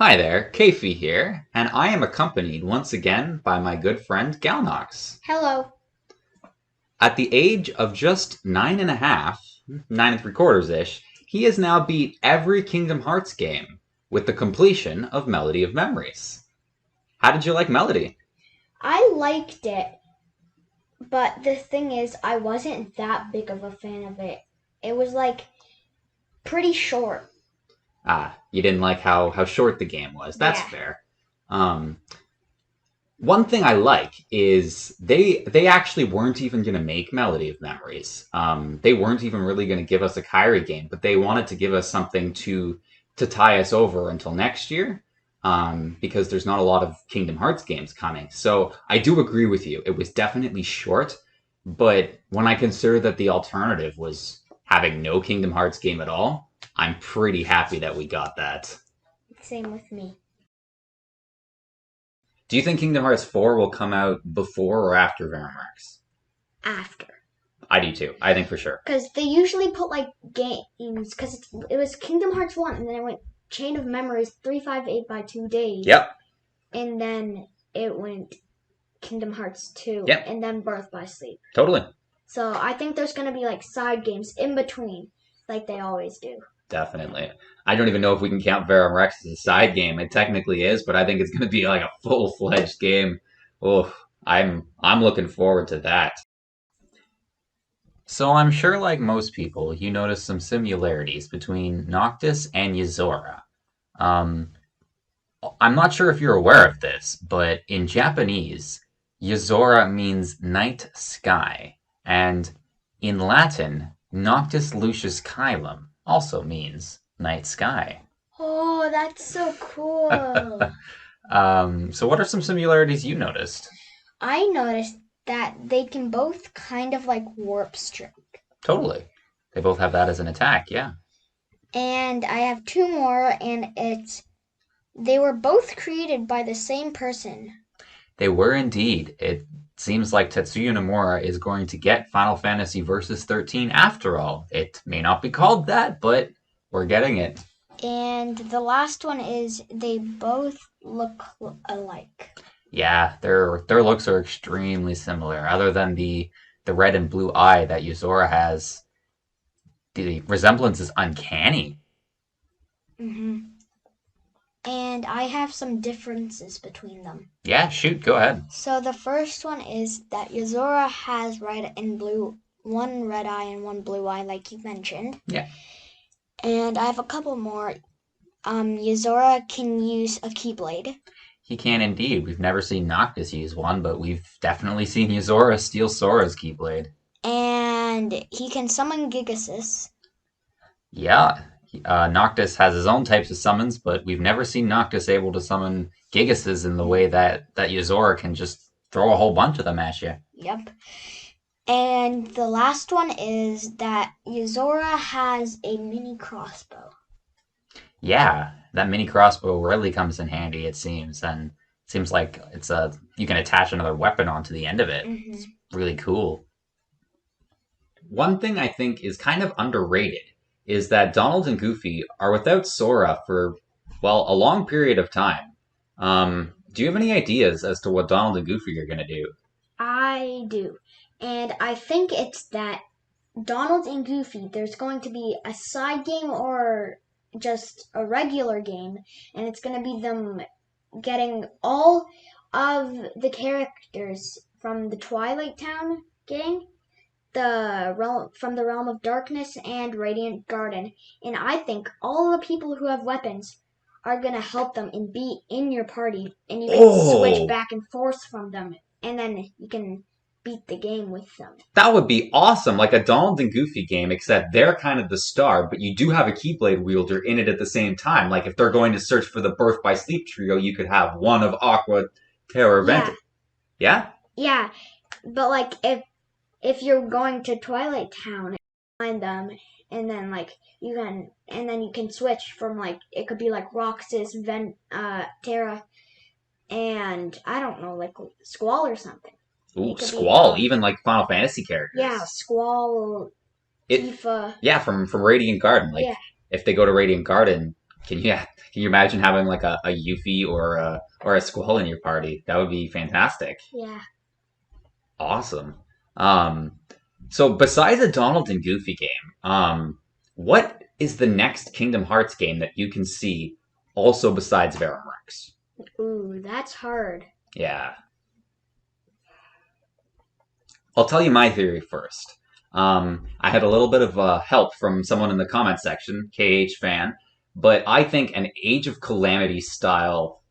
Hi there, Keifi here, and I am accompanied once again by my good friend Galnox. Hello. At the age of just 9.5, 9 3/4-ish, he has now beat every Kingdom Hearts game with the completion of Melody of Memories. How did you like Melody? I liked it, but the thing is, I wasn't that big of a fan of it. It was like pretty short. You didn't like how short the game was. That's Yeah. fair. Um, One thing I like is they actually weren't even going to make Melody of Memories. They weren't even really going to give us a Kyrie game, but they wanted to give us something to tie us over until next year, because there's not a lot of Kingdom Hearts games coming. So I do agree with you. It was definitely short, but when I consider that the alternative was having no Kingdom Hearts game at all, I'm pretty happy that we got that. Same with me. Do you think Kingdom Hearts 4 will come out before or after Verimax? After. I do too. I think for sure. Because they usually put like games, because it was Kingdom Hearts 1, and then it went Chain of Memories 358 by 2 days. Yep. And then it went Kingdom Hearts 2, Yep. and then Birth by Sleep. Totally. So I think there's going to be like side games in between, like they always do. Definitely. I don't even know if we can count Verum Rex as a side game. It technically is, but I think it's going to be like a full-fledged game. Oh, I'm looking forward to that. So I'm sure, like most people, you notice some similarities between Noctis and Yozora. Um, I'm not sure if you're aware of this, but in Japanese, Yozora means night sky, and in Latin, Noctis Lucius Caelum also means night sky. Oh, that's so cool. So what are some similarities you noticed? I noticed that they can both kind of like warp strike. Totally. They both have that as an attack, yeah. And I have two more, and they were both created by the same person. They were indeed. It seems like Tetsuya Nomura is going to get Final Fantasy Versus 13 after all. It may not be called that, but we're getting it. And the last one is they both look alike. Yeah, their looks are extremely similar. Other than the red and blue eye that Yuzora has, the resemblance is uncanny. hmm And I have some differences between them. Yeah, shoot, go ahead. So the first one is that Yozora has red and blue, one red eye and one blue eye, like you mentioned. Yeah. And I have a couple more. Yozora can use a Keyblade. He can indeed. We've never seen Noctis use one, but we've definitely seen Yuzora steal Sora's Keyblade. And he can summon Gigasus. Yeah, Noctis has his own types of summons, but we've never seen Noctis able to summon Gigases in the way that Yozora can just throw a whole bunch of them at you. Yep. And the last one is that Yozora has a mini crossbow. Yeah, that mini crossbow really comes in handy, it seems, and it seems like you can attach another weapon onto the end of it. Mm-hmm. It's really cool. One thing I think is kind of underrated is that Donald and Goofy are without Sora for, well, a long period of time. Do you have any ideas as to what Donald and Goofy are going to do? I do. And I think it's that Donald and Goofy, there's going to be a side game or just a regular game, and it's going to be them getting all of the characters from the Twilight Town gang, from the Realm of Darkness and Radiant Garden. And I think all the people who have weapons are going to help them and be in your party, and you can switch back and forth from them, and then you can beat the game with them. That would be awesome, like a Donald and Goofy game, except they're kind of the star, but you do have a Keyblade wielder in it at the same time. Like if they're going to search for the Birth by Sleep trio, you could have one of Aqua, Terra, Venti. Yeah? Yeah, but like if you're going to Twilight Town, find them, and then you can switch from like it could be like Roxas, Terra, and I don't know, like Squall or something. Ooh, Squall, even like Final Fantasy characters. Yeah, Squall, Tifa. Yeah, from Radiant Garden. Like Yeah. if they go to Radiant Garden, Can you imagine having like a Yuffie or a Squall in your party? That would be fantastic. Yeah. Awesome. Um, so besides a Donald and Goofy game, what is the next Kingdom Hearts game that you can see also besides Verum Rex? Ooh, that's hard. Yeah. I'll tell you my theory first. I had a little bit of help from someone in the comment section, KH fan, but I think an Age of Calamity style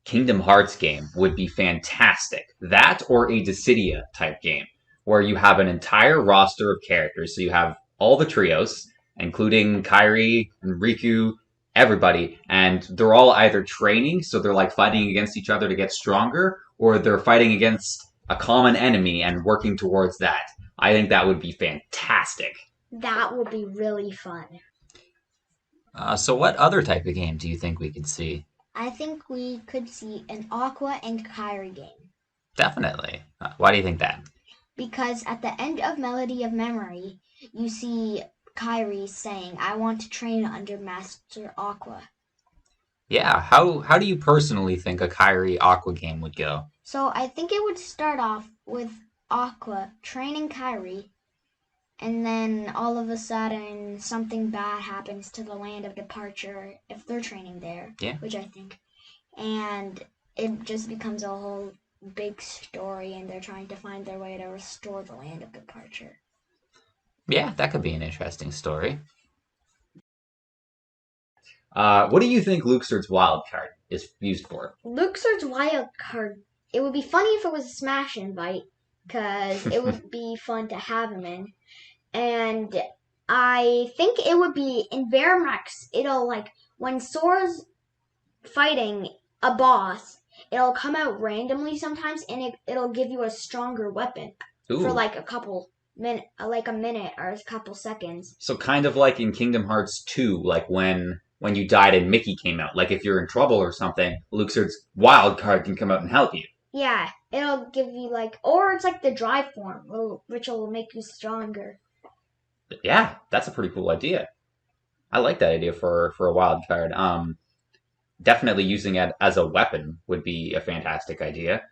Kingdom Hearts game would be fantastic. That or a Dissidia type game, where you have an entire roster of characters. So you have all the trios, including Kairi and Riku, everybody, and they're all either training, so they're like fighting against each other to get stronger, or they're fighting against a common enemy and working towards that. I think that would be fantastic. That would be really fun. So, what other type of game do you think we could see? I think we could see an Aqua and Kyrie game. Definitely. Why do you think that? Because at the end of Melody of Memory, you see Kyrie saying, I want to train under Master Aqua. Yeah, how do you personally think a Kyrie Aqua game would go? So I think it would start off with Aqua training Kyrie, and then all of a sudden something bad happens to the land of departure if they're training there, Yeah. which I think. And it just becomes a whole big story, and they're trying to find their way to restore the land of departure. Yeah, that could be an interesting story. What do you think Luxord's wild card is used for? Luxord's wild card. It would be funny if it was a smash invite, because it would be fun to have him in. And I think it would be in Veramax. It'll like when Sora's fighting a boss, it'll come out randomly sometimes, and it'll give you a stronger weapon Ooh. for like a minute or a couple seconds. So kind of like in Kingdom Hearts 2, like when you died and Mickey came out. Like if you're in trouble or something, Luxord's wild card can come out and help you. Yeah, it'll give you or it's like the drive form, which will make you stronger. Yeah, that's a pretty cool idea. I like that idea for a wild card. Definitely using it as a weapon would be a fantastic idea.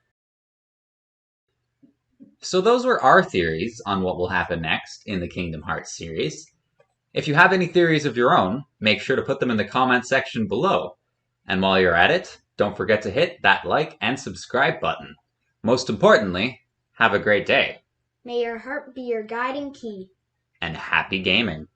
So those were our theories on what will happen next in the Kingdom Hearts series. If you have any theories of your own, make sure to put them in the comment section below. And while you're at it, don't forget to hit that like and subscribe button. Most importantly, have a great day. May your heart be your guiding key. And happy gaming.